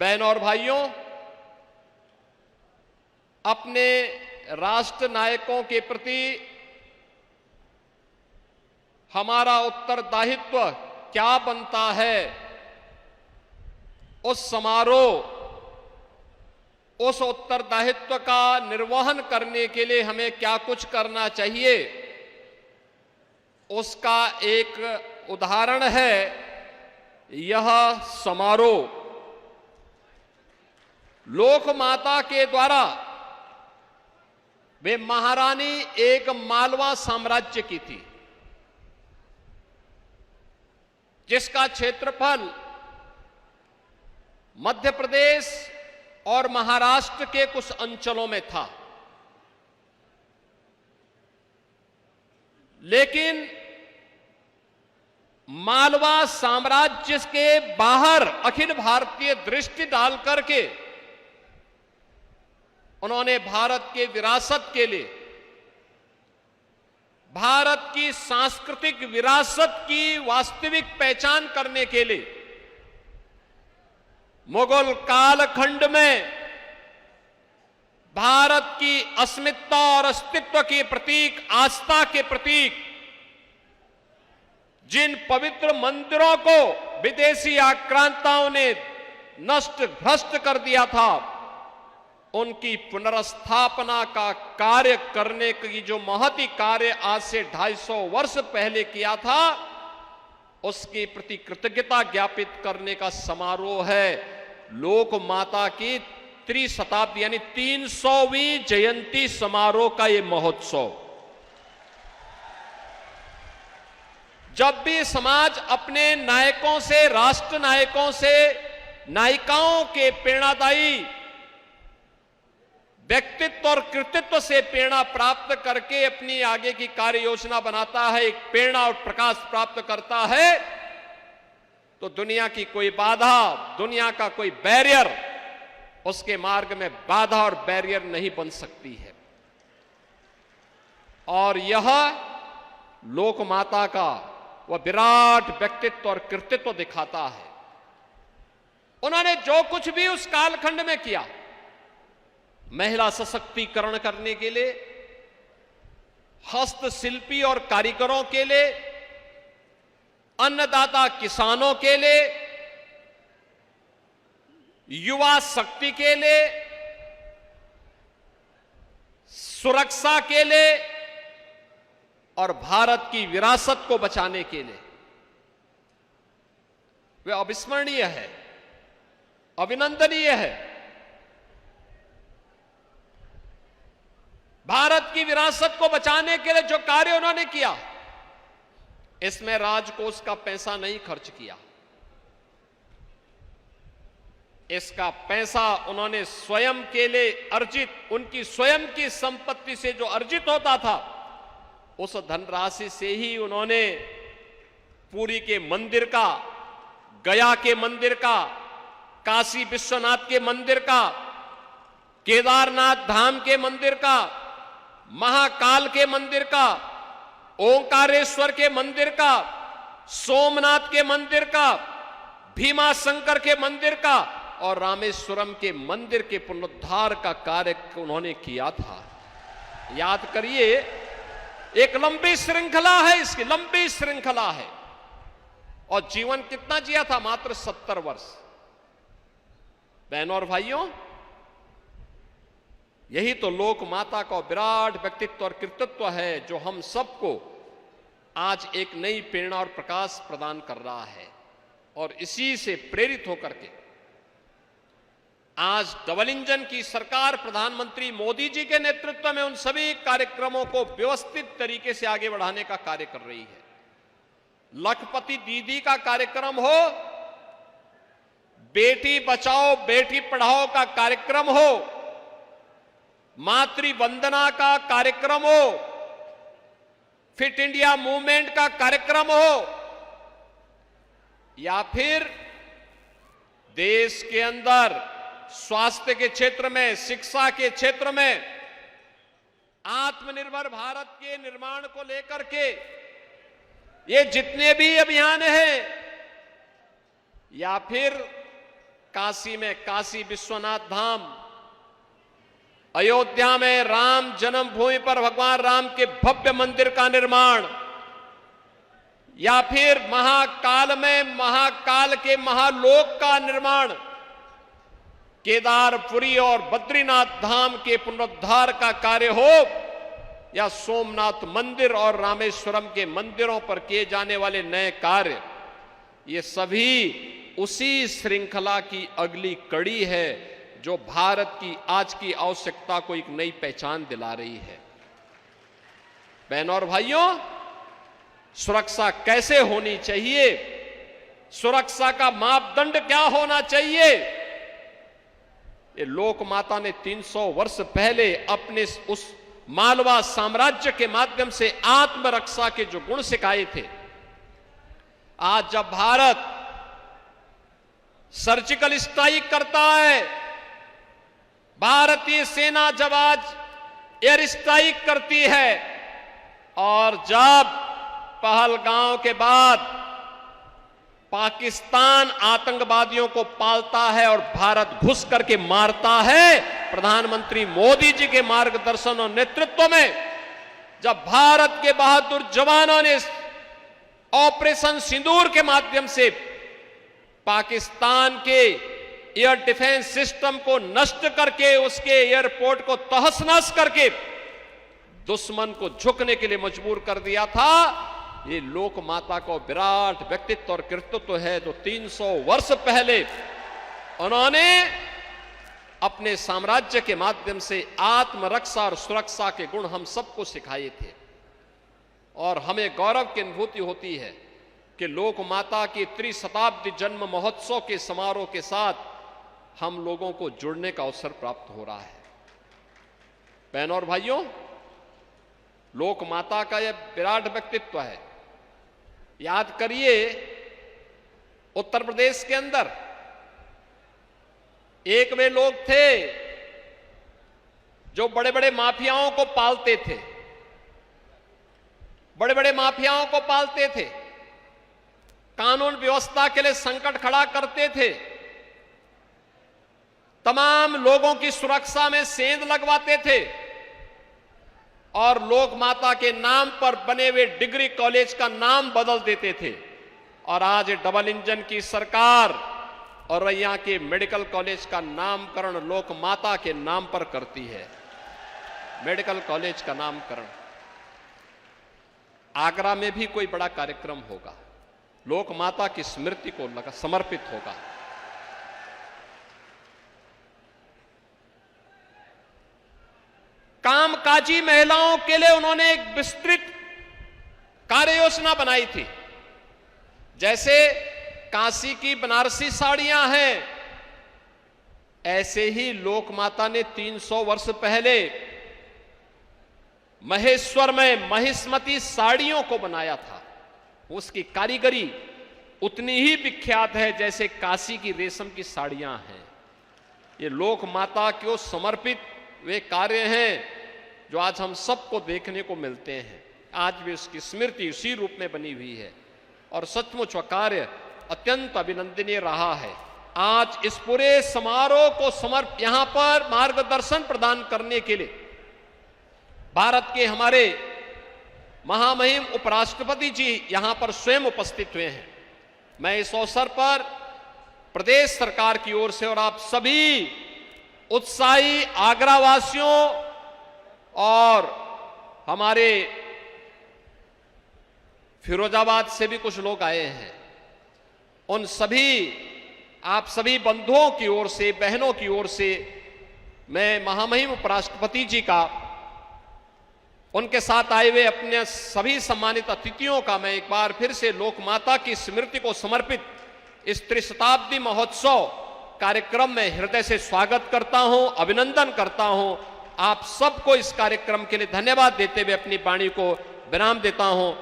बहनों और भाइयों, अपने राष्ट्र नायकों के प्रति हमारा उत्तरदायित्व क्या बनता है, उस समारोह, उस उत्तरदायित्व का निर्वहन करने के लिए हमें क्या कुछ करना चाहिए, उसका एक उदाहरण है यह समारोह। लोक माता के द्वारा वे महारानी एक मालवा साम्राज्य की थी, जिसका क्षेत्रफल मध्य प्रदेश और महाराष्ट्र के कुछ अंचलों में था। लेकिन मालवा साम्राज्य के बाहर अखिल भारतीय दृष्टि डाल करके उन्होंने भारत के विरासत के लिए, भारत की सांस्कृतिक विरासत की वास्तविक पहचान करने के लिए मुगल कालखंड में भारत की अस्मिता और अस्तित्व के प्रतीक, आस्था के प्रतीक, जिन पवित्र मंदिरों को विदेशी आक्रांताओं ने नष्ट भ्रष्ट कर दिया था, उनकी पुनर्स्थापना का कार्य करने की जो महती कार्य आज से 250 वर्ष पहले किया था, उसके प्रति कृतज्ञता ज्ञापित करने का समारोह है लोक माता की त्रिशताब्दी यानी 300वीं जयंती समारोह का ये महोत्सव। जब भी समाज अपने नायकों से, राष्ट्र नायकों से, नायिकाओं के प्रेरणादायी व्यक्तित्व और कृतित्व से प्रेरणा प्राप्त करके अपनी आगे की कार्य योजना बनाता है, एक प्रेरणा और प्रकाश प्राप्त करता है, तो दुनिया की कोई बाधा, दुनिया का कोई बैरियर उसके मार्ग में बाधा और बैरियर नहीं बन सकती है। और यह लोक माता का वह विराट व्यक्तित्व और कृतित्व दिखाता है। उन्होंने जो कुछ भी उस कालखंड में किया, महिला सशक्तिकरण करने के लिए, हस्तशिल्पी और कारीगरों के लिए, अन्नदाता किसानों के लिए, युवा शक्ति के लिए, सुरक्षा के लिए और भारत की विरासत को बचाने के लिए वे अविस्मरणीय है, अभिनंदनीय है। भारत की विरासत को बचाने के लिए जो कार्य उन्होंने किया, इसमें राजकोष का पैसा नहीं खर्च किया। इसका पैसा उन्होंने स्वयं के लिए अर्जित, उनकी स्वयं की संपत्ति से जो अर्जित होता था, उस धनराशि से ही उन्होंने पुरी के मंदिर का, गया के मंदिर का, काशी विश्वनाथ के मंदिर का, केदारनाथ धाम के मंदिर का, महाकाल के मंदिर का, ओंकारेश्वर के मंदिर का, सोमनाथ के मंदिर का, भीमा शंकर के मंदिर का और रामेश्वरम के मंदिर के पुनरुद्धार का कार्य उन्होंने किया था। याद करिए, एक लंबी श्रृंखला है, इसकी लंबी श्रृंखला है। और जीवन कितना जिया था? मात्र 70 वर्ष। बहनों और भाइयों, यही तो लोक माता का विराट व्यक्तित्व और कृतित्व है, जो हम सबको आज एक नई प्रेरणा और प्रकाश प्रदान कर रहा है। और इसी से प्रेरित होकर के आज डबल इंजन की सरकार प्रधानमंत्री मोदी जी के नेतृत्व में उन सभी कार्यक्रमों को व्यवस्थित तरीके से आगे बढ़ाने का कार्य कर रही है। लखपति दीदी का कार्यक्रम हो, बेटी बचाओ बेटी पढ़ाओ का कार्यक्रम हो, मातृ वंदना का कार्यक्रम हो, फिट इंडिया मूवमेंट का कार्यक्रम हो, या फिर देश के अंदर स्वास्थ्य के क्षेत्र में, शिक्षा के क्षेत्र में आत्मनिर्भर भारत के निर्माण को लेकर के ये जितने भी अभियान हैं, या फिर काशी में काशी विश्वनाथ धाम, अयोध्या में राम जन्मभूमि पर भगवान राम के भव्य मंदिर का निर्माण, या फिर महाकाल में महाकाल के महालोक का निर्माण, केदारपुरी और बद्रीनाथ धाम के पुनरुद्धार का कार्य हो, या सोमनाथ मंदिर और रामेश्वरम के मंदिरों पर किए जाने वाले नए कार्य, ये सभी उसी श्रृंखला की अगली कड़ी है जो भारत की आज की आवश्यकता को एक नई पहचान दिला रही है। बहनों और भाइयों, सुरक्षा कैसे होनी चाहिए, सुरक्षा का मापदंड क्या होना चाहिए, ये लोक माता ने 300 वर्ष पहले अपने उस मालवा साम्राज्य के माध्यम से आत्मरक्षा के जो गुण सिखाए थे, आज जब भारत सर्जिकल स्ट्राइक करता है, भारतीय सेना जब आज एयर स्ट्राइक करती है, और जब पहलगांव के बाद पाकिस्तान आतंकवादियों को पालता है और भारत घुस करके मारता है, प्रधानमंत्री मोदी जी के मार्गदर्शन और नेतृत्व में जब भारत के बहादुर जवानों ने ऑपरेशन सिंदूर के माध्यम से पाकिस्तान के एयर डिफेंस सिस्टम को नष्ट करके उसके एयरपोर्ट को तहस नहस करके दुश्मन को झुकने के लिए मजबूर कर दिया था, ये लोक माता को विराट व्यक्तित्व और कृतित्व है जो 300 वर्ष पहले उन्होंने अपने साम्राज्य के माध्यम से आत्मरक्षा और सुरक्षा के गुण हम सबको सिखाए थे। और हमें गौरव की अनुभूति होती है कि लोक माता की त्रिशताब्दी जन्म महोत्सव के समारोह के साथ हम लोगों को जुड़ने का अवसर प्राप्त हो रहा है। बहनों और भाइयों, लोक माता का यह विराट व्यक्तित्व है। याद करिए, उत्तर प्रदेश के अंदर एक वे लोग थे जो बड़े बड़े माफियाओं को पालते थे, बड़े बड़े माफियाओं को पालते थे, कानून व्यवस्था के लिए संकट खड़ा करते थे, तमाम लोगों की सुरक्षा में सेंध लगवाते थे, और लोक माता के नाम पर बने हुए डिग्री कॉलेज का नाम बदल देते थे। और आज डबल इंजन की सरकार और रैया के मेडिकल कॉलेज का नामकरण लोक माता के नाम पर करती है। मेडिकल कॉलेज का नामकरण, आगरा में भी कोई बड़ा कार्यक्रम होगा, लोक माता की स्मृति को समर्पित होगा। कामकाजी महिलाओं के लिए उन्होंने एक विस्तृत कार्य योजना बनाई थी। जैसे काशी की बनारसी साड़ियां हैं, ऐसे ही लोक माता ने 300 वर्ष पहले महेश्वर में महिष्मती साड़ियों को बनाया था। उसकी कारीगरी उतनी ही विख्यात है जैसे काशी की रेशम की साड़ियां हैं। ये लोक माता को समर्पित वे कार्य हैं जो आज हम सबको देखने को मिलते हैं। आज भी उसकी स्मृति उसी रूप में बनी हुई है और सचमुच वह कार्य अत्यंत अभिनंदनीय रहा है। आज इस पूरे समारोह को यहां पर मार्गदर्शन प्रदान करने के लिए भारत के हमारे महामहिम उपराष्ट्रपति जी यहां पर स्वयं उपस्थित हुए हैं। मैं इस अवसर पर प्रदेश सरकार की ओर से और आप सभी उत्साही आगरा वासियों और हमारे फिरोजाबाद से भी कुछ लोग आए हैं, उन सभी आप सभी बंधुओं की ओर से, बहनों की ओर से मैं महामहिम उपराष्ट्रपति जी का, उनके साथ आए हुए अपने सभी सम्मानित अतिथियों का मैं एक बार फिर से लोक माता की स्मृति को समर्पित इस त्रिशताब्दी महोत्सव कार्यक्रम में हृदय से स्वागत करता हूं, अभिनंदन करता हूं। आप सबको इस कार्यक्रम के लिए धन्यवाद देते हुए अपनी वाणी को विराम देता हूं।